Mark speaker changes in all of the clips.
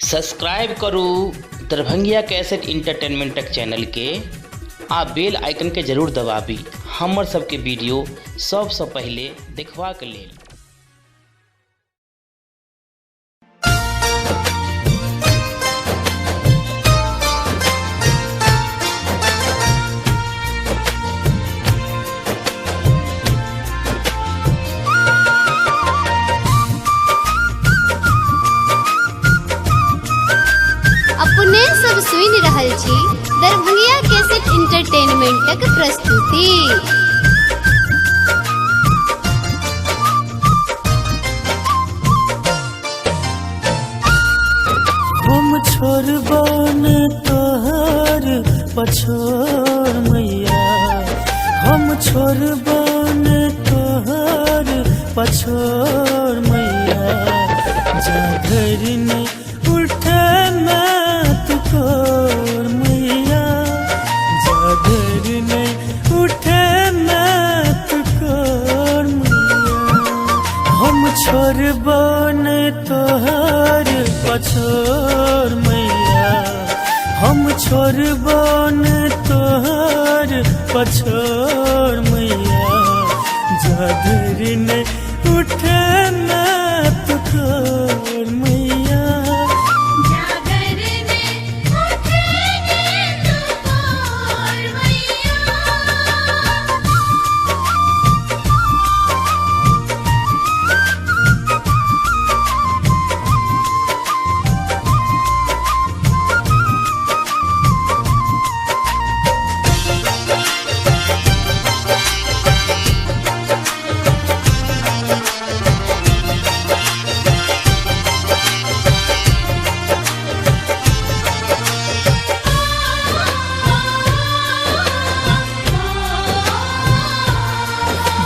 Speaker 1: Subscribe करू दरभंगिया cassette इंटरटेनमेंटक channel के आ बेल आइकन के जरूर दबाबी हमर सबके वीडियो सबसे पहले देखबाक लेल।
Speaker 2: अपने सब सुनि रहल छी दरभंगिया कैसेट इंटरटेनमेंटक प्रस्तुति।
Speaker 3: हम छोड़बन तोहर पछोड़ मैया, हम छोड़बन तोहर पछोड़ मैया, जागर नहीं उठे मैं तोर मैया, जागर नहीं उठे मैं तोर मैया, हम छोड़बन तोहर पछोड़ मैया, हम छोड़बन तोहर पछोड़ मैया, जागर नहीं उठे मैं तोर मैया।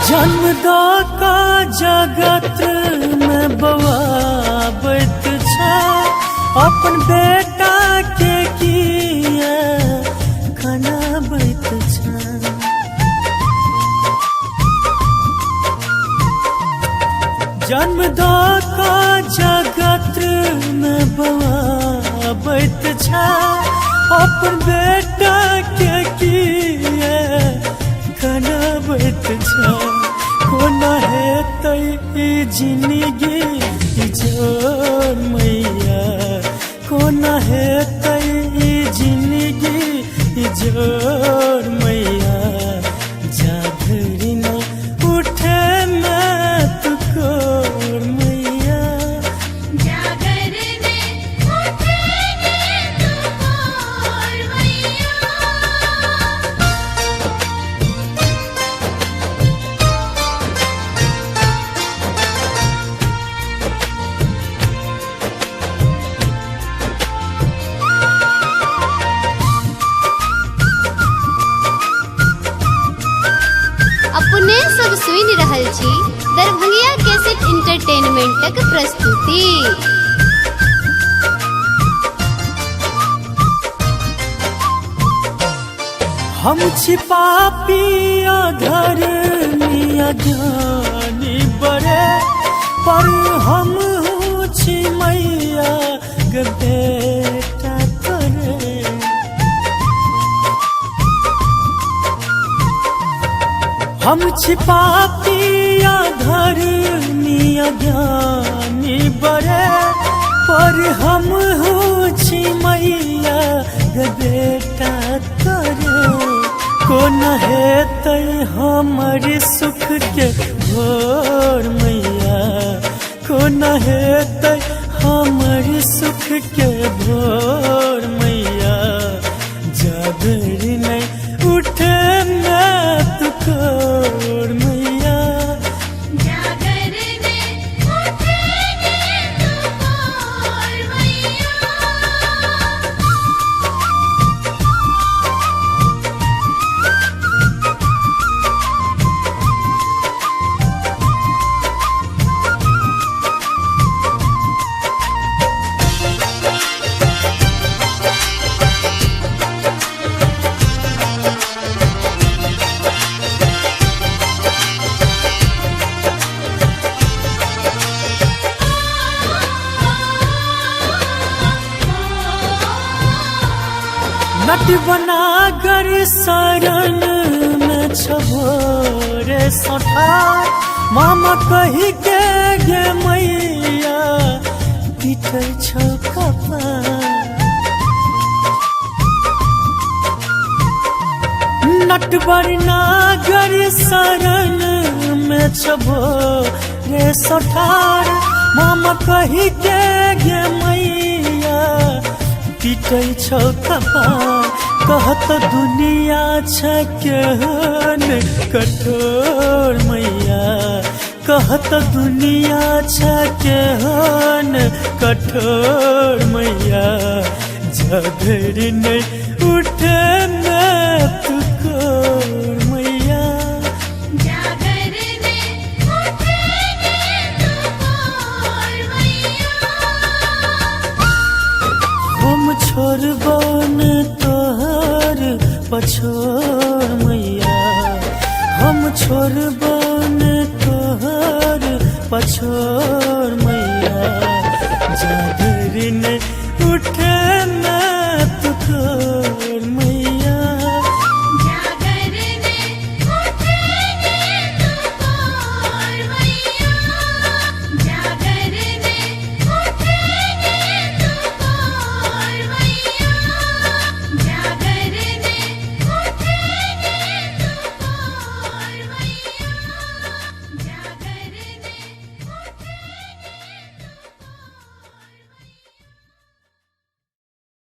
Speaker 3: जन्मदाता जगत में बवाबत छा, अपन बेटा के किए खनाबत छा। जन्मदाता जगत में बवाबत छा, अपन बेटा के किए खनाबत छा। कोना है तई जिंदगी जोर मैया, कोना है तई जिंदगी जोर मैया, जागर न उठे मैं तोर मैया।
Speaker 2: अपने सब सुनि रहल छी दरभंगिया कैसेट इंटरटेनमेंटक प्रस्तुति।
Speaker 3: हम छिपा पिया धरनिया ज्ञानी बड़े, पर हम हूँ छी मैया ग बेटा करे। हम छिपा पिया धरनिया ज्ञानी बड़े, पर हम हूँ छी मैया ग बेटा करे। कोन है तय हमर सुख के भोर मैया, कोन है तय हमर सुख के भोर मैया, जागर नहीं उठे मैं तोर मैया। नट बना कर शरण में छबोरे सठार मामा कही के गे मैया पीटे छो कपार नट बना कर शरण में छबोरे सठार मामा कही के गे मैया पीटे छो कपार कहत दुनिया केहन कठोर मैया कहत दुनिया केहन कठोर मैया जधर नहीं उठे न तुकोर मैया हम छोड़बो न तोहर पछोर मैया हम छोड़बो न तोहर पछोर मैया जागर